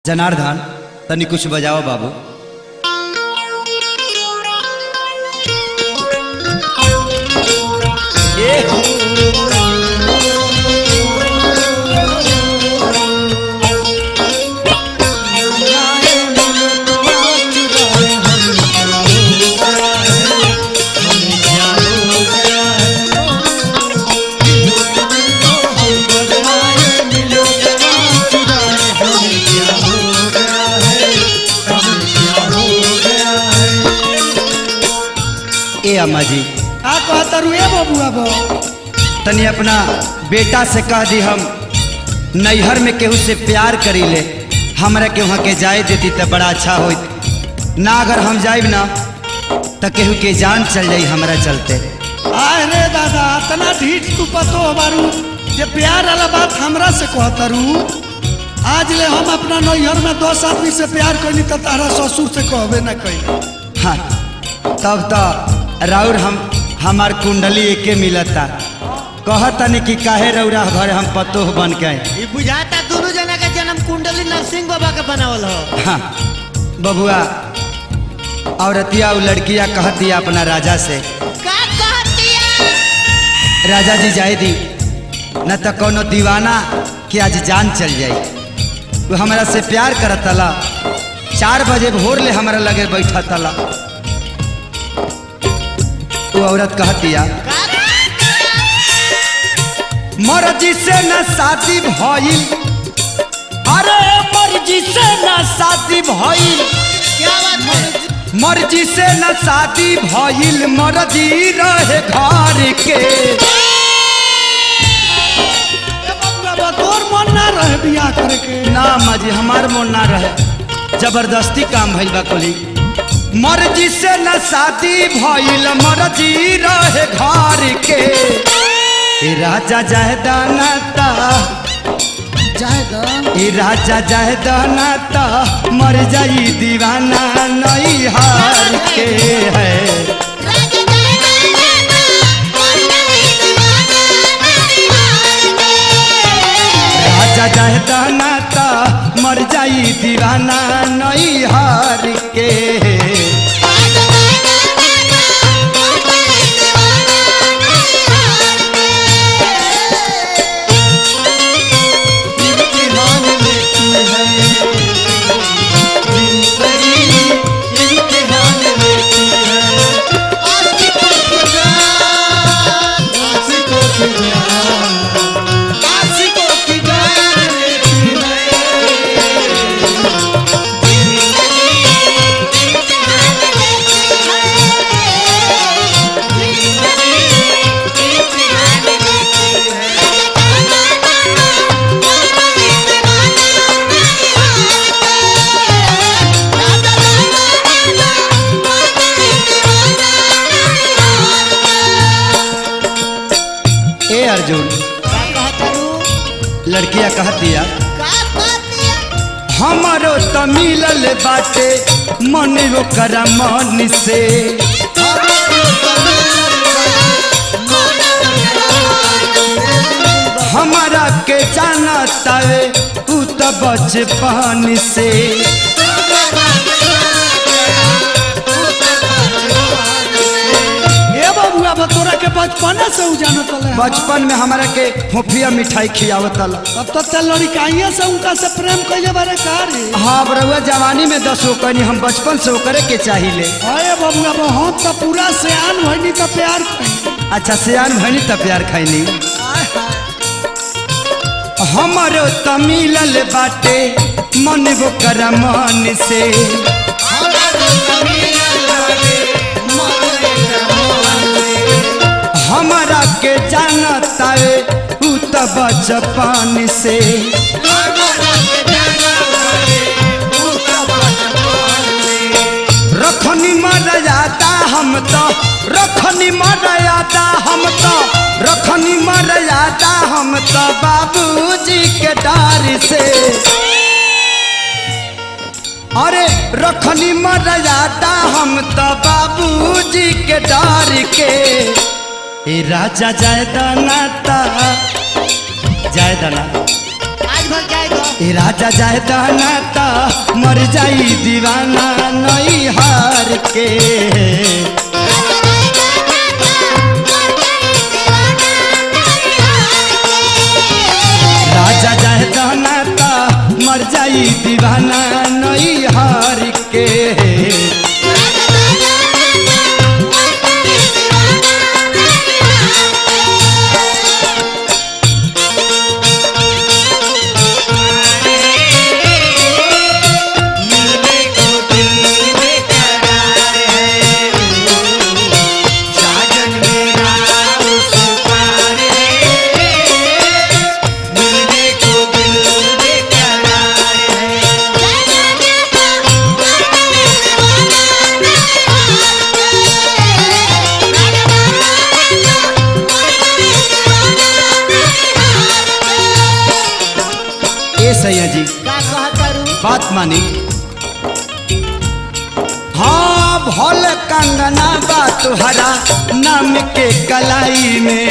जनार्दन तनी कुछ बजाओ बाबू। ए अम्मा जी का कहता रुए बबुआ बो तनी अपना बेटा से कह दी हम नैहर में केहू से प्यार करी ले, हमरा के वहाँ के जाए देती तो बड़ा अच्छा होत ना। अगर हम जाइब ना तो केहू के जान चल जाई हमरा चलते। आए रे दादा तना ढीठ तू पतो हमारू जे प्यार वाला बात हमरा से कहता रू। आज ले हम अपना नैहर में 10 आदमी से प्यार करनी तो तारा ससुर से कहबे ना कही। हाँ तब तो राउर हमार कुंडली एके मिलता। कहतनी कि काहे रौरा घर हम पतोह बन के ये बुझाता दोनों जना का जन्म कुंडली नरसिंह बाबा का बनावल हो। हाँ बबुआ औरतिया लड़किया कहतिया अपना राजा से, का कहतिया? राजा जी जाए दी न तो कोनो दीवाना कि आज जान चल जाए। वो हमरा से प्यार करत तला, 4 बजे भोर ले हमरा लगे बैठा तला। वो औरत कहतिया मर्जी से न शादी भइल, अरे मर्जी से न शादी भइल, क्या बात है? मर्जी से न शादी भइल, मर्जी रहे घर के। बबुआ बो तोर मन ना रहे बियाह करे के? ना माजी हमार मन ना रहे, जबरदस्ती काम भइल बा कोली। मर्जी से न शादी भइल, मर्जी रहे घर के। ए राजा जायदा नाता, ए राजा जायदा नाता, मर जाई दीवाना नहीं हार के है। राजा जायदा नाता, मर जाई दीवाना नहीं हार के। अर्जुन लड़किया कहतिया हमारो त मिलल बाटे मन ओकर मन से। हमारा के जाना तावे उ त बचपन से। बबुआ बो तोरा के बचपने से उ जानत रहे? बचपन में हमारा के फोफिया मिठाई खियावत तला। अब तो ते लड़काइया से उनका से प्रेम कइले बारे का रे? हाँ बरुआ जवानी में 10 कनी, हम बचपन से करे के चाहिए। अरे बबुआ बो हम तो पूरा सियान भइनी तो प्यार कइनी। अच्छा सियान भइनी तो प्यार खैनी। हमारो त मिलल बाटे मन ओकर मन से। हमारा के जानता है उ त बचपन से। रखनी मर्यादा हम तो, रखनी मर्यादा हम तो, रखनी मर्यादा हम तो बाबूजी के डर से। अरे रखनी मर्यादा हम तो बाबूजी के डर के। ए राजा जायदा नाता, जायदा ना आज भर जाएगा। ए राजा जाए दाना ता मर जाई दीवाना नई हार के। राजा जाए दाना ता मर जाई दीवाना नई हार के। सैया जी का कहतरू बात मानी। हाँ भोल कंगना बा तुहरा नाम के कलाई में।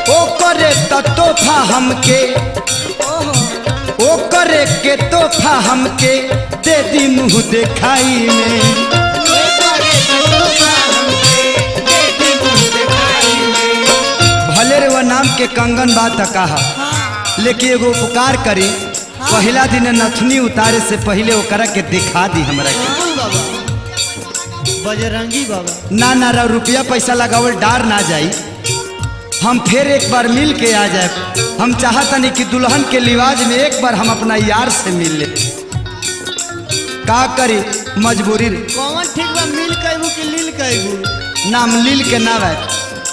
ओ करे तो तोहफा हमके, ओ करे के तोहफा हमके दे दी मुँह दिखाई में। भले रे वो नाम के कंगन बात कहा, लेकिन एगो उपकार करी, पहला दिन नथनी उतारे से पहले ओकरा के दिखा दी हमरा के। बजरंगी बाबा ना ना रा रुपया पैसा लगावल डार ना जाई, हम फिर एक बार मिल के आ जाए। हम चाहतनी कि दुल्हन के लिवाज में एक बार हम अपना यार से मिल ले। का करी मजबूरी रे। कौन ठीक बा, मिल कहबू कि लील कहबू? नाम लील के ना है,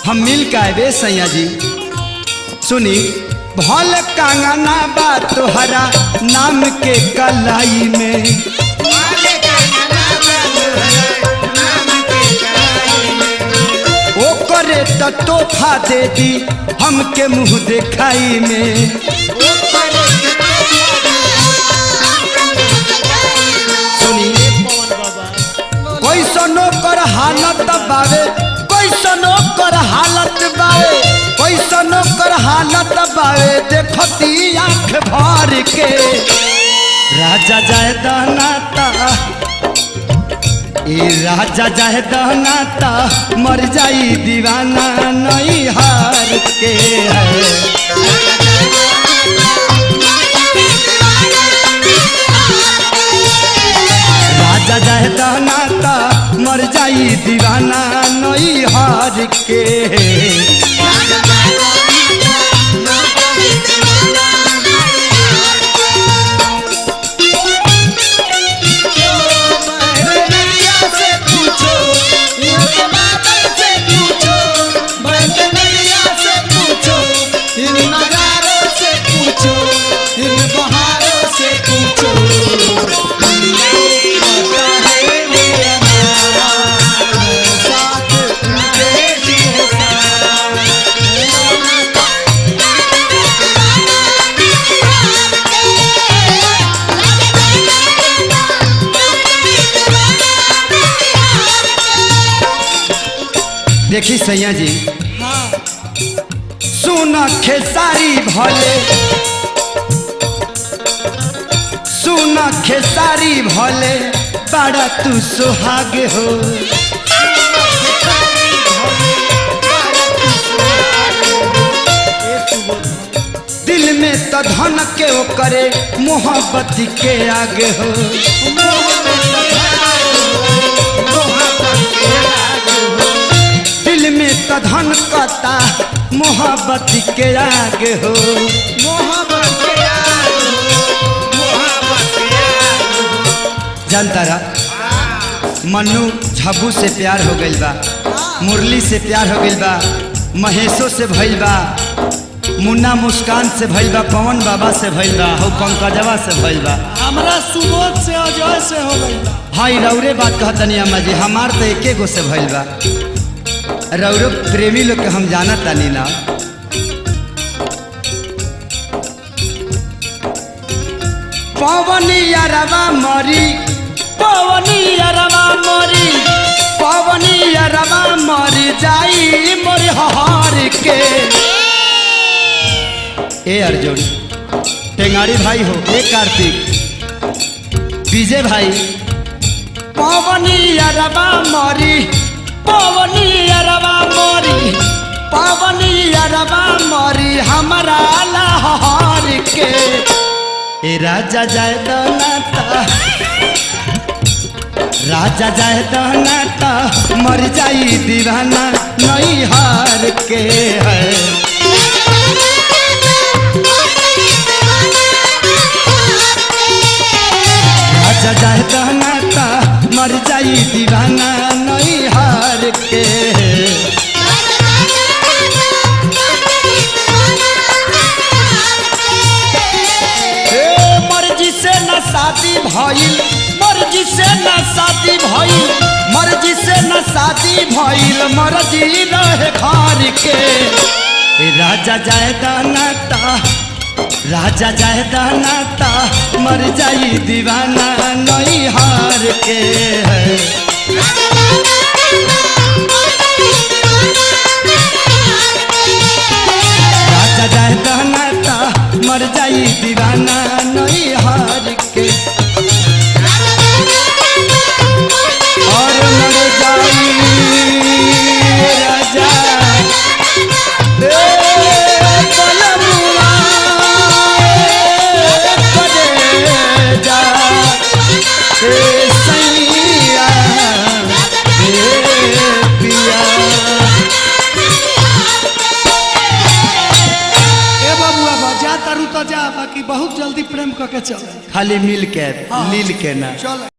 हम मिल के आए सैया जी। सुनी भोल कांगना बा तोहरा नाम के कलाई में। ओ करे तो तोहफा दे दी हमके मुँह दिखाई में। सुनी कैसनो कर हालत बावे, कैसनो कर हालत बावे, कैसनो कर हालत बावे देखती आँख भर के। राजा जाए दाना ता, ए राजा जाए दाना ता मर जाई दीवाना नई हार के है। राजा जाए दाना ता मर जाई दीवाना नई हार के। देखी सैया जी, सुन खेसारी भले, सुन खेसारी भले बड़ा तू सुहाग हो। दिल में तो धन के ओकरे मोहब्बत के आगे हो। दिल में तो धन कता मोहब्बत के आगे हो। जानता रहा मनु झब्बू से प्यार हो गइल बा, मुरली से प्यार हो गइल बा, महेशो से भइल बा, मुन्ना मुस्कान से भइल बा, पवन बाबा से भइल बा, हो पंकजवा से भइल बा, हमरा सुबोध से अजय से हो गई बा। हाँ रौरे बात कहतनी अम्मा जी, हमार तो एके गो से भइल बा। रौरो प्रेमी लोग के हम जाना तानी ना। पवनिया रवा मरी, पवनिया रवा मरी, पवनिया रवा मरी जाई मोर हार के। ए अर्जुन टेंगारी भाई हो, ए कार्तिक विजय भाई, पवनी अरबा मरी, पवनी अरबा मरी, पवनी अरबा मरी हमारा लाहौर के। ए राजा जाए नाता, राजा जाए नाता मर जाई दीवाना नहीं हार के है। राजा जाए नाता मर जाई दीवाना नहीं हार के। मर्जी से न शादी भइल, मर्जी से न शादी भइल, मर्जी से न शादी भइल, मर्जी रहे घर के। राजा जाए नाता, राजा जाए नाता मर जाई दीवाना नहीं हार के है। राजा जाए नाता मर जाई दीवाना नहीं हार के। और मर जाई राजा जा, बाकी बहुत जल्दी प्रेम करके चल। खाली मिल के लील के ना चल।